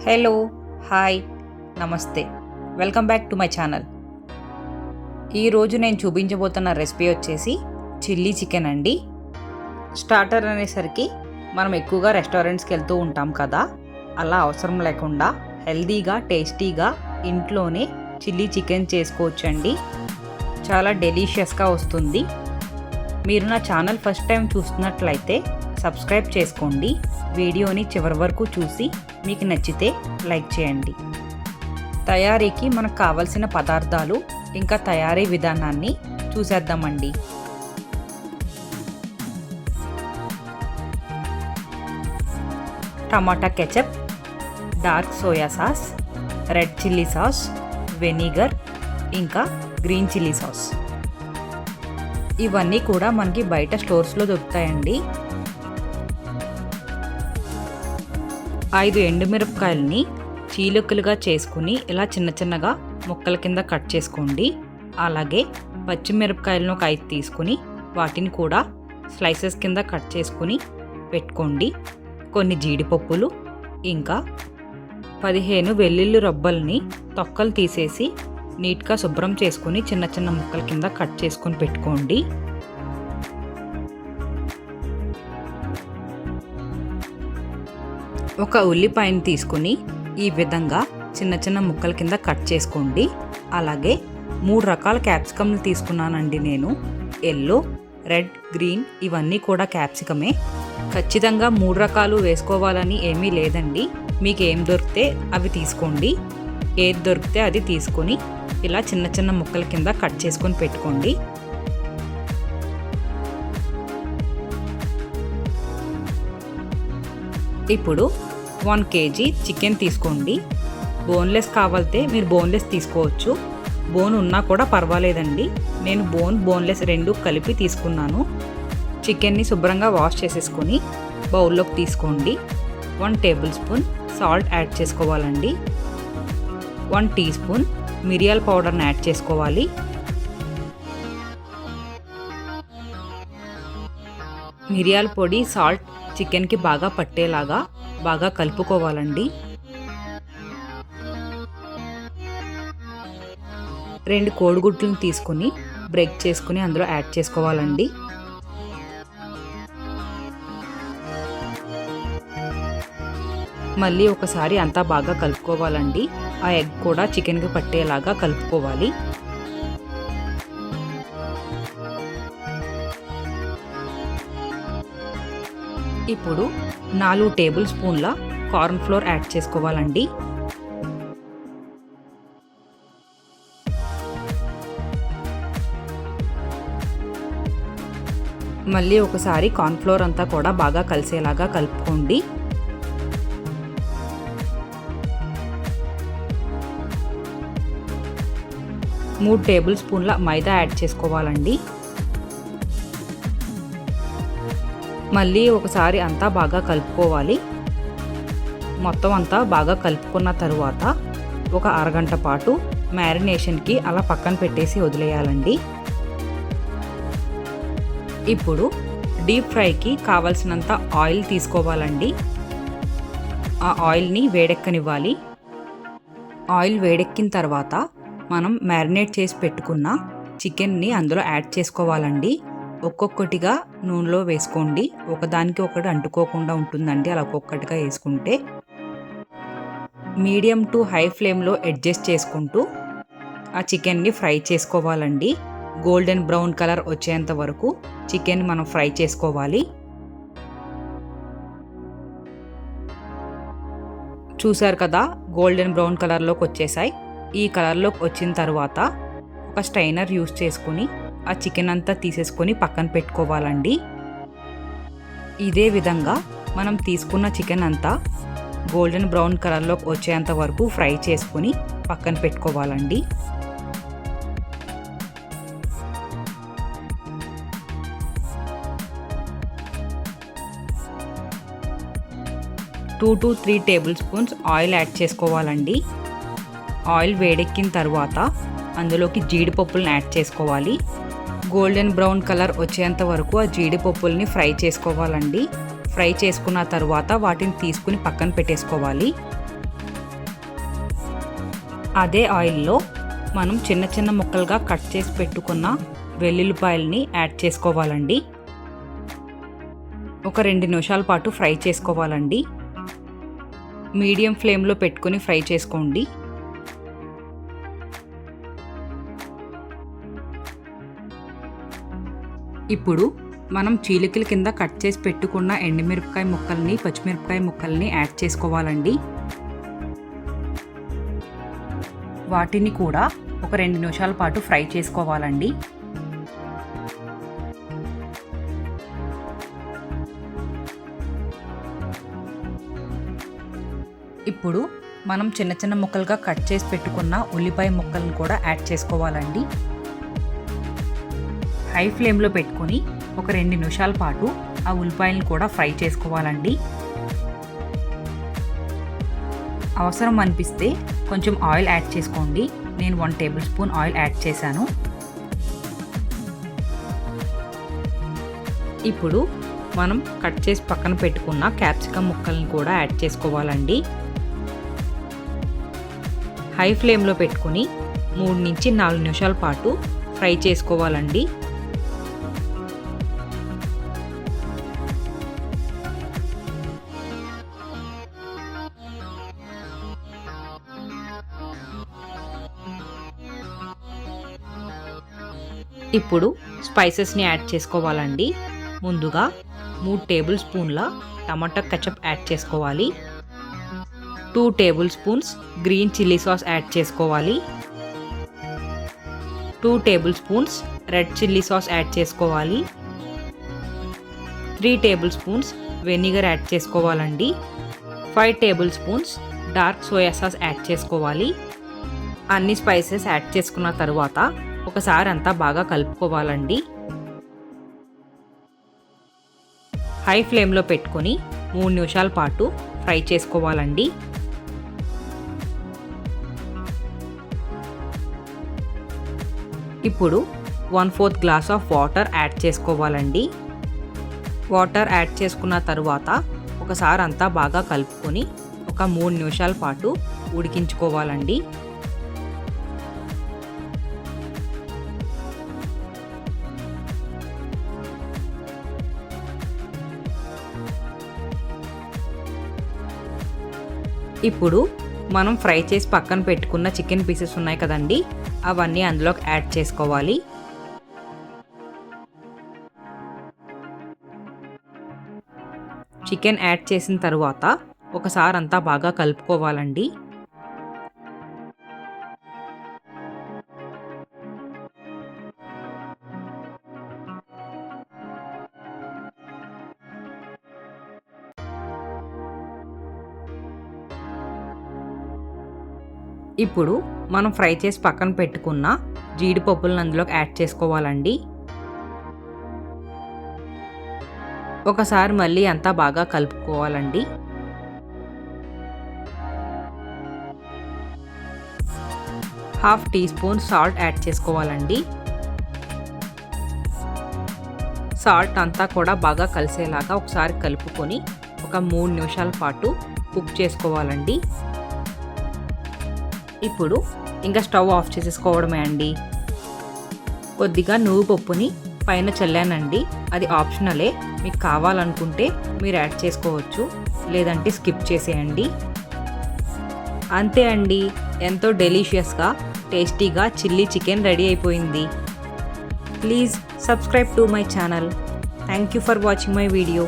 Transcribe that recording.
Hello, hi, నమస్తే. Welcome back to my channel. ఈరోజు నేను చూపించబోతున్న రెసిపీ వచ్చేసి చిల్లీ చికెన్ అండి. స్టార్టర్ అనేసరికి మనం ఎక్కువగా రెస్టారెంట్స్కి వెళ్తూ ఉంటాం కదా, అలా అవసరం లేకుండా హెల్తీగా టేస్టీగా ఇంట్లోనే చిల్లీ చికెన్ చేసుకోవచ్చండి. చాలా డెలీషియస్గా వస్తుంది. మీరు నా ఛానల్ ఫస్ట్ టైం చూస్తున్నట్లయితే సబ్స్క్రైబ్ చేసుకోండి. వీడియోని చివరి వరకు చూసి మీకు నచ్చితే లైక్ చేయండి. తయారీకి మనకు కావలసిన పదార్థాలు ఇంకా తయారీ విధానాన్ని చూసేద్దామండి. Tomato ketchup, dark soy sauce, red chilli sauce, vinegar ఇంకా గ్రీన్ చిల్లీ సాస్. ఇవన్నీ కూడా మనకి బయట స్టోర్స్లో దొరుకుతాయండి. 5 ఎండుమిరపకాయలని చీలికలుగా చేసుకుని ఇలా చిన్న చిన్నగా ముక్కల కింద కట్ చేసుకోండి. అలాగే పచ్చిమిరపకాయలను ఒక 5 తీసుకుని వాటిని కూడా స్లైసెస్ కింద కట్ చేసుకుని పెట్టుకోండి. కొన్ని జీడిపప్పులు ఇంకా 15 వెల్లుల్లి రబ్బల్ని తొక్కలు తీసేసి నీట్గా శుభ్రం చేసుకుని చిన్న చిన్న ముక్కల కింద కట్ చేసుకుని పెట్టుకోండి. ఒక ఉల్లిపాయను తీసుకుని ఈ విధంగా చిన్న చిన్న ముక్కల కింద కట్ చేసుకోండి. అలాగే 3 రకాల క్యాప్సికమ్లు తీసుకున్నానండి నేను. ఎల్లో, రెడ్, గ్రీన్ ఇవన్నీ కూడా క్యాప్సికమే. ఖచ్చితంగా 3 రకాలు వేసుకోవాలని ఏమీ లేదండి. మీకు ఏం దొరికితే అవి తీసుకోండి. ఏది దొరికితే అది తీసుకొని ఇలా చిన్న చిన్న ముక్కల కింద కట్ చేసుకొని పెట్టుకోండి. ఇప్పుడు 1 kg చికెన్ తీసుకోండి. బోన్లెస్ కావాలితే మీరు బోన్లెస్ తీసుకోవచ్చు. బోన్ ఉన్నా కూడా పర్వాలేదండి. నేను బోన్లెస్ 2 కలిపి తీసుకున్నాను. చికెన్ని శుభ్రంగా వాష్ చేసేసుకొని బౌల్లోకి తీసుకోండి. 1 టేబుల్ స్పూన్ సాల్ట్ యాడ్ చేసుకోవాలండి. 1 టీ స్పూన్ మిరియాల పౌడర్ని యాడ్ చేసుకోవాలి. మిరియాల పొడి, సాల్ట్ చికెన్కి బాగా పట్టేలాగా బాగా కలుపుకోవాలండి. 2 కోడిగుడ్లను తీసుకుని బ్రేక్ చేసుకుని అందులో యాడ్ చేసుకోవాలండి. మళ్ళీ ఒకసారి అంతా బాగా కలుపుకోవాలండి. ఆ ఎగ్ కూడా చికెన్కి పట్టేలాగా కలుపుకోవాలి. ఇప్పుడు 4 టేబుల్ స్పూన్ల కార్న్ ఫ్లోర్ యాడ్ చేసుకోవాలండి. మళ్ళీ ఒకసారి కార్న్ ఫ్లోర్ అంతా కూడా బాగా కలిసేలాగా కలుపుకోండి. మూడు టేబుల్ స్పూన్ల మైదా యాడ్ చేసుకోవాలండి. మళ్ళీ ఒకసారి అంతా బాగా కలుపుకోవాలి. మొత్తం అంతా బాగా కలుపుకున్న తరువాత ఒక అరగంట పాటు మ్యారినేషన్కి అలా పక్కన పెట్టేసి వదిలేయాలండి. ఇప్పుడు డీప్ ఫ్రైకి కావలసినంత ఆయిల్ తీసుకోవాలండి. ఆ ఆయిల్ని వేడెక్కనివ్వాలి. ఆయిల్ వేడెక్కిన తర్వాత మనం మ్యారినేట్ చేసి పెట్టుకున్న చికెన్ని అందులో యాడ్ చేసుకోవాలండి. ఒక్కొక్కటిగా నూనెలో వేసుకోండి. ఒకదానికి ఒకటి అంటుకోకుండా ఉంటుందండి అలా ఒక్కొక్కటిగా వేసుకుంటే. మీడియం టు హై ఫ్లేమ్లో అడ్జస్ట్ చేసుకుంటూ ఆ చికెన్ని ఫ్రై చేసుకోవాలండి. గోల్డెన్ బ్రౌన్ కలర్ వచ్చేంత వరకు చికెన్ మనం ఫ్రై చేసుకోవాలి. చూసారు కదా, గోల్డెన్ బ్రౌన్ కలర్లోకి వచ్చేసాయి. ఈ కలర్లోకి వచ్చిన తర్వాత ఒక స్ట్రైనర్ యూస్ చేసుకుని ఆ చికెన్ అంతా తీసేసుకొని పక్కన పెట్టుకోవాలండి. ఇదే విధంగా మనం తీసుకున్న చికెన్ అంతా గోల్డెన్ బ్రౌన్ కలర్లోకి వచ్చేంత వరకు ఫ్రై చేసుకొని పక్కన పెట్టుకోవాలండి. Two to 3 table spoons oil add చేసుకోవాలండి. ఆయిల్ వేడెక్కిన తర్వాత అందులోకి జీడిపప్పులను యాడ్ చేసుకోవాలి. గోల్డెన్ బ్రౌన్ కలర్ వచ్చేంత వరకు ఆ జీడిపప్పుల్ని ఫ్రై చేసుకోవాలండి. ఫ్రై చేసుకున్న తర్వాత వాటిని తీసుకుని పక్కన పెట్టేసుకోవాలి. అదే ఆయిల్లో మనం చిన్న చిన్న ముక్కలుగా కట్ చేసి పెట్టుకున్న వెల్లుల్లిపాయల్ని యాడ్ చేసుకోవాలండి. ఒక 2 నిమిషాల పాటు ఫ్రై చేసుకోవాలండి. మీడియం ఫ్లేమ్లో పెట్టుకొని ఫ్రై చేసుకోండి. ఇప్పుడు మనం చీలికల కింద కట్ చేసి పెట్టుకున్న ఎండుమిరపకాయ ముక్కల్ని, పచ్చిమిరపకాయ ముక్కల్ని యాడ్ చేసుకోవాలండి. వాటిని కూడా ఒక 2 నిమిషాల పాటు ఫ్రై చేసుకోవాలండి. ఇప్పుడు మనం చిన్న చిన్న ముక్కలుగా కట్ చేసి పెట్టుకున్న ఉల్లిపాయ ముక్కలను కూడా యాడ్ చేసుకోవాలండి. హై ఫ్లేమ్లో పెట్టుకొని ఒక 2 నిమిషాల పాటు ఆ ఉల్లిపాయలను కూడా ఫ్రై చేసుకోవాలండి. అవసరం అనిపిస్తే కొంచెం ఆయిల్ యాడ్ చేసుకోండి. నేను 1 టేబుల్ స్పూన్ ఆయిల్ యాడ్ చేశాను. ఇప్పుడు మనం కట్ చేసి పక్కన పెట్టుకున్న క్యాప్సికమ్ ముక్కలను కూడా యాడ్ చేసుకోవాలండి. హై ఫ్లేమ్లో పెట్టుకొని 3 నుంచి 4 నిమిషాల పాటు ఫ్రై చేసుకోవాలండి. ఇప్పుడు స్పైసెస్ని యాడ్ చేసుకోవాలండి. ముందుగా 3 టేబుల్ స్పూన్ల టమాటా కెచప్ యాడ్ చేసుకోవాలి. 2 table spoons green chilli sauce add చేసుకోవాలి. 2 table spoons red chilli sauce add చేసుకోవాలి. 3 టేబుల్ స్పూన్స్ వెనిగర్ యాడ్ చేసుకోవాలండి. 5 table spoons dark soy sauce add చేసుకోవాలి. అన్ని స్పైసెస్ యాడ్ చేసుకున్న తర్వాత ఒకసారి అంతా బాగా కలుపుకోవాలండి. హై ఫ్లేమ్లో పెట్టుకొని 3 నిమిషాల పాటు ఫ్రై చేసుకోవాలండి. ఇప్పుడు 1/4 గ్లాస్ ఆఫ్ వాటర్ యాడ్ చేసుకోవాలండి. వాటర్ యాడ్ చేసుకున్న తర్వాత ఒకసారి అంతా బాగా కలుపుకొని ఒక 3 నిమిషాల పాటు ఉడికించుకోవాలండి. ఇప్పుడు మనం ఫ్రై చేసి పక్కన పెట్టుకున్న చికెన్ పీసెస్ ఉన్నాయి కదండి, అవన్నీ అందులోకి యాడ్ చేసుకోవాలి. చికెన్ యాడ్ చేసిన తర్వాత ఒకసారి అంతా బాగా కలుపుకోవాలండి. ఇప్పుడు మనం ఫ్రై చేసి పక్కన పెట్టుకున్న జీడిపప్పులను అందులోకి యాడ్ చేసుకోవాలండి. ఒకసారి మళ్ళీ అంతా బాగా కలుపుకోవాలండి. Half teaspoon salt add చేసుకోవాలండి. సాల్ట్ అంతా కూడా బాగా కలిసేలాగా ఒకసారి కలుపుకొని ఒక 3 నిమిషాల పాటు కుక్ చేసుకోవాలండి. ఇప్పుడు ఇంకా స్టవ్ ఆఫ్ చేసేసుకోవడమే అండి. కొద్దిగా నువ్వు పప్పుని పైన చల్లానండి. అది ఆప్షనలే, మీకు కావాలనుకుంటే మీరు యాడ్ చేసుకోవచ్చు, లేదంటే స్కిప్ చేసేయండి. అంతే అండి, ఎంతో డెలీషియస్గా టేస్టీగా చిల్లీ చికెన్ రెడీ అయిపోయింది. Please subscribe to my channel. Thank you for watching my video.